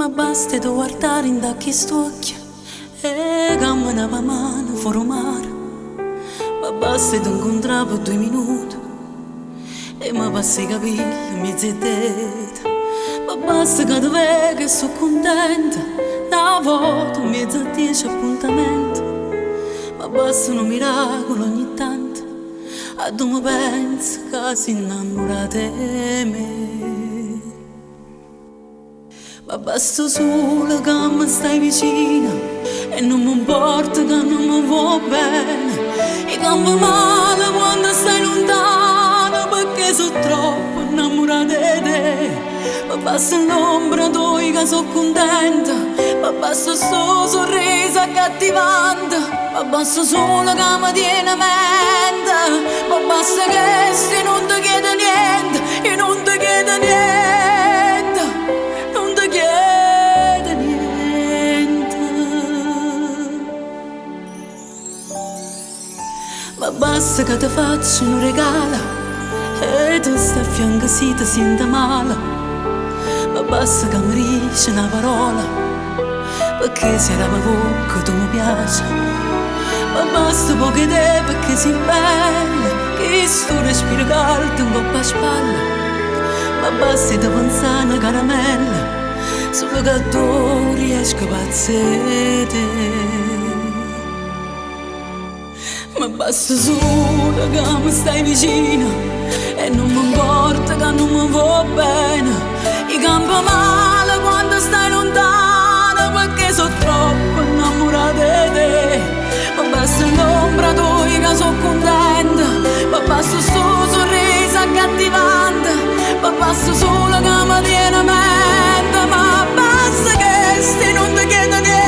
Ma basta di guardare in tacchi stocchi e cammina per mano fuori mare. Ma basta di incontrare per 2 minuti e mi passa i capelli mezzo dita. Ma basta che ti vedo e sono contenta, una volta mezzo a 10 appuntamenti. Ma basta un miracolo ogni tanto, a dove penso che si innamorata di me. Ma basta solo che mi stai vicino e non mi importa che non mi va bene. E campo male quando stai lontano perché sono troppo innamorata di te. Ma basta l'ombra tua che sono contenta, ma basta sto sorriso accattivante, ma basta solo che mi tiene a mente. Ma basta che se non ti chiedo niente, io non ti chiedo niente, non ti chiedo niente. Ma basta che ti faccio un regalo e tu stai a fianco se ti senti male. Ma basta che mi dici una parola, perché sei la bocca tu mi piace. Ma basta poche idee perché sei bella, che sto respiro caldo un po' a spalla. Ma basta di pensare una caramella, solo che tu riesci a pazzire. Ma basta solo che mi stai vicino e non mi importa che non mi va bene. I campo male quando stai lontano perché sono troppo innamorata di te. Ma basta l'ombra tua che sono contenta, ma basta sto sorriso accattivante, ma basta solo che mi tiene a mente. Ma basta che non ti chiedo niente.